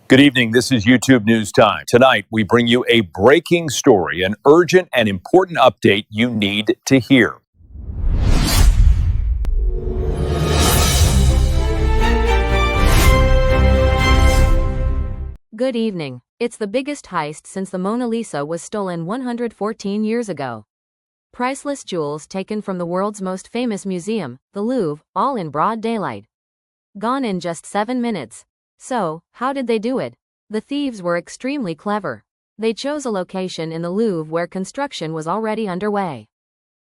Good evening. This is YouTube News Time. Tonight, we bring you a breaking story, an urgent and important update you need to hear. Good evening. It's the biggest heist since the Mona Lisa was stolen 114 years ago. Priceless jewels taken from the world's most famous museum, the Louvre, all in broad daylight. Gone in just 7 minutes. So, how did they do it? The thieves were extremely clever. They chose a location in the Louvre where construction was already underway.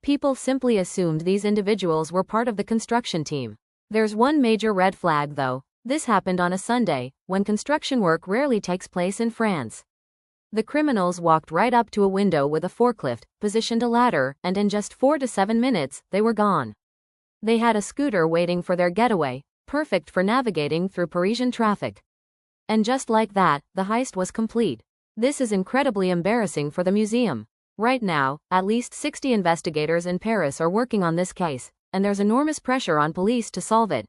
People simply assumed these individuals were part of the construction team. There's one major red flag though. This happened on a Sunday, when construction work rarely takes place in France. The criminals walked right up to a window with a forklift, positioned a ladder, and in just 4 to 7 minutes, they were gone. They had a scooter waiting for their getaway, perfect for navigating through Parisian traffic. And just like that, the heist was complete. This is incredibly embarrassing for the museum. Right now, at least 60 investigators in Paris are working on this case, and there's enormous pressure on police to solve it.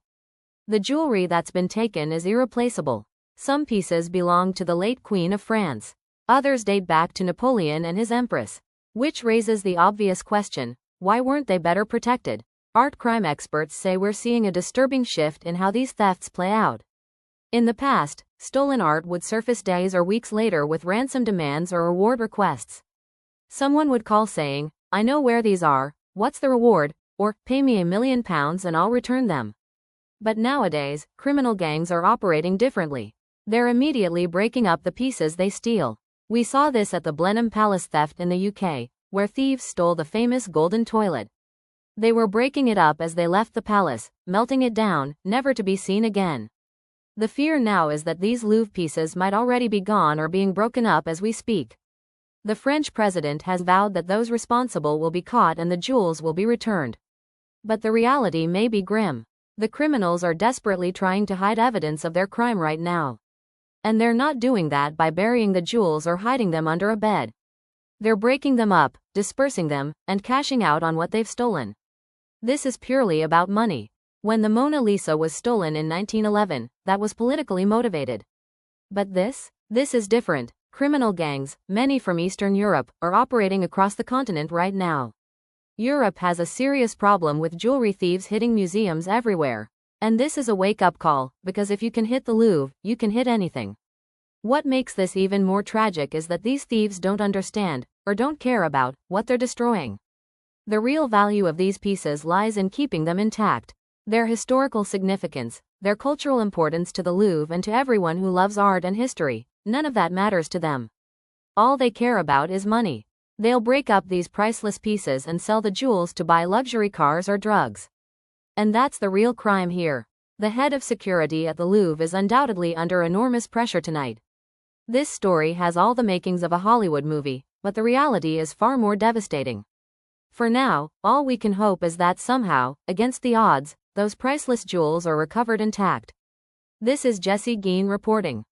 The jewelry that's been taken is irreplaceable. Some pieces belong to the late Queen of France. Others date back to Napoleon and his empress. Which raises the obvious question, why weren't they better protected? Art crime experts say we're seeing a disturbing shift in how these thefts play out. In the past, stolen art would surface days or weeks later with ransom demands or reward requests. Someone would call saying, "I know where these are, what's the reward?" or "Pay me £1 million and I'll return them." But nowadays, criminal gangs are operating differently. They're immediately breaking up the pieces they steal. We saw this at the Blenheim Palace theft in the UK, where thieves stole the famous golden toilet. They were breaking it up as they left the palace, melting it down, never to be seen again. The fear now is that these Louvre pieces might already be gone or being broken up as we speak. The French president has vowed that those responsible will be caught and the jewels will be returned. But the reality may be grim. The criminals are desperately trying to hide evidence of their crime right now. And they're not doing that by burying the jewels or hiding them under a bed. They're breaking them up, dispersing them, and cashing out on what they've stolen. This is purely about money. When the Mona Lisa was stolen in 1911, that was politically motivated. But this is different. Criminal gangs, many from Eastern Europe, are operating across the continent right now. Europe has a serious problem with jewelry thieves hitting museums everywhere. And this is a wake-up call, because if you can hit the Louvre, you can hit anything. What makes this even more tragic is that these thieves don't understand, or don't care about, what they're destroying. The real value of these pieces lies in keeping them intact. Their historical significance, their cultural importance to the Louvre and to everyone who loves art and history, none of that matters to them. All they care about is money. They'll break up these priceless pieces and sell the jewels to buy luxury cars or drugs. And that's the real crime here. The head of security at the Louvre is undoubtedly under enormous pressure tonight. This story has all the makings of a Hollywood movie, but the reality is far more devastating. For now, all we can hope is that somehow, against the odds, those priceless jewels are recovered intact. This is Jesse Geen reporting.